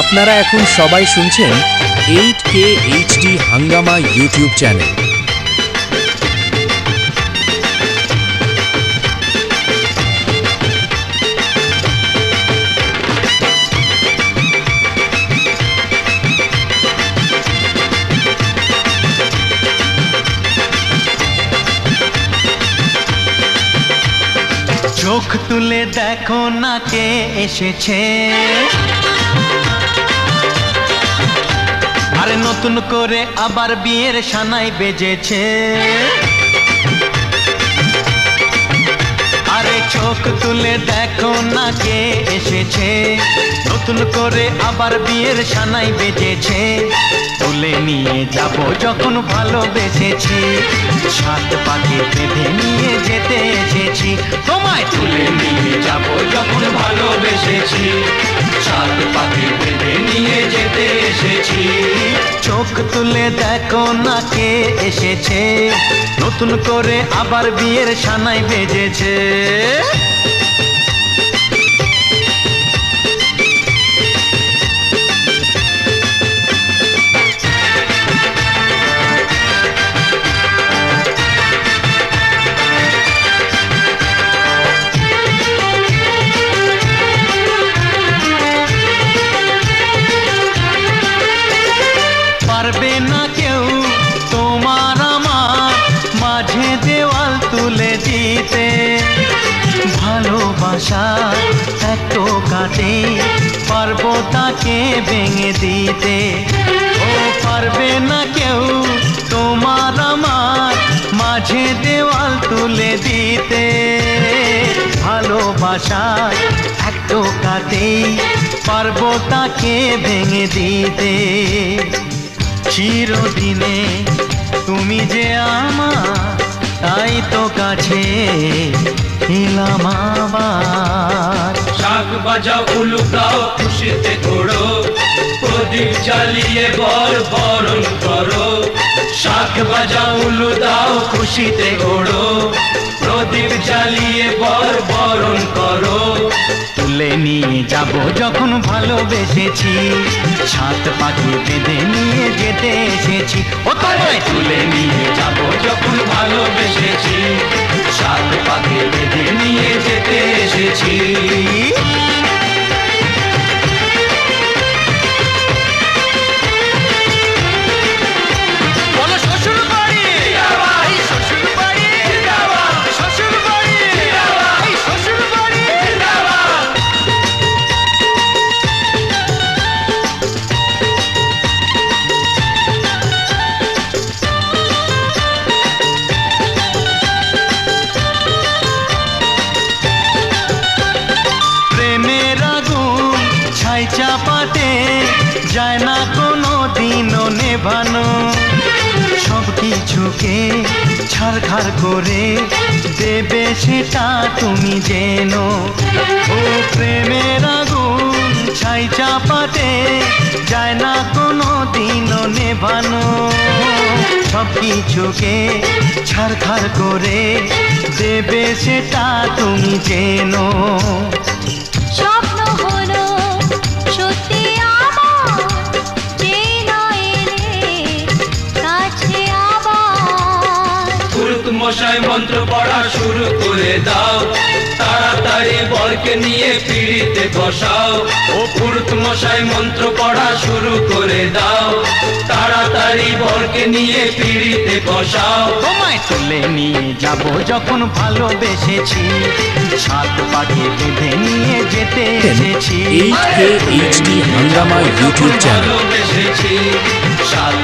আপনারা এখন সবাই শুনছেন 8K HD হাঙ্গামা ইউটিউব চ্যানেল। চোখ তুলে দেখো না কে এসেছে, আরে নতুন করে আবার বিয়ের সানাই বেজেছে। আরে চোখ তুলে দেখো না কে এসেছে, নতুন করে আবার বিয়ের সানাই বেজেছে। তুলে নিয়ে যাব যখন ভালোবেসেছি, সাত পাকে বেঁধে নিয়ে যেতে এসেছি। তোমায় তুলে নিয়ে যাব যখন ভালোবেসেছি, সাত পাকে বেঁধে নিয়ে যেতে এসেছি। চোখ তুলে দেখো না কে এসেছে, নতুন করে আবার বিয়ের সানাই বেজেছে। পারবে না কেউ তোমার আমার মাঝে দেওয়াল তুলে দিতে, ভালোবাসা একটু কাটে পারবো তাকে ভেঙে দিতে। ও পারবে না কেউ তোমার আমার মাঝে দেওয়াল তুলে দিতে, ভালোবাসা একটু কাটে পারবো তাকে ভেঙে দিতে। চিরদিনে তুমি যে আমার, তাই তো কাছে এলাম আবার। শাক বাজাও উলুকাও খুশিতে ঘোড়ো, প্রদীপ জ্বালিয়ে বরণ করো। শাক বাজাও উলু দাও খুশিতে ঘোড়ো, প্রদীপ জ্বালিয়ে বরণ করো। তুলে নিয়ে যাব যখন ভালোবেসেছি, সাত পাখি বেঁধে নিয়ে যেতে এসেছি। ও তোমায় তুলে নিয়ে যাব যখন ভালোবেসেছি, সাত পাকে বেঁধে নিয়ে যেতে এসেছি। চাপাতে যায় না কোনো দিনও নেভানো, সব কিছুকে ছারখার করে দেবে সেটা তুমি জেনো। ও প্রেমের আগুন ছাই চাপাতে যায় না কোনো দিনও নেভানো, সব কিছুকে ছারখার করে দেবে সেটা তুমি জেনো। মশাই মন্ত্র পড়া শুরু করে দাও, তাড়াতাড়ি বরকে নিয়ে পিড়িতে বসাও। ও পুরুত মশাই মন্ত্র পড়া শুরু করে দাও, তাড়াতাড়ি বরকে নিয়ে পিড়িতে বসাও। তোমায় তুলে নিয়ে যাব যখন ভালোবেসেছি, সাত পাখি বেঁধে নিয়ে যেতে এসেছি। 8K HD হাঙ্গামা ইউটিউব চ্যানেল। ভালোবেসেছি, সাত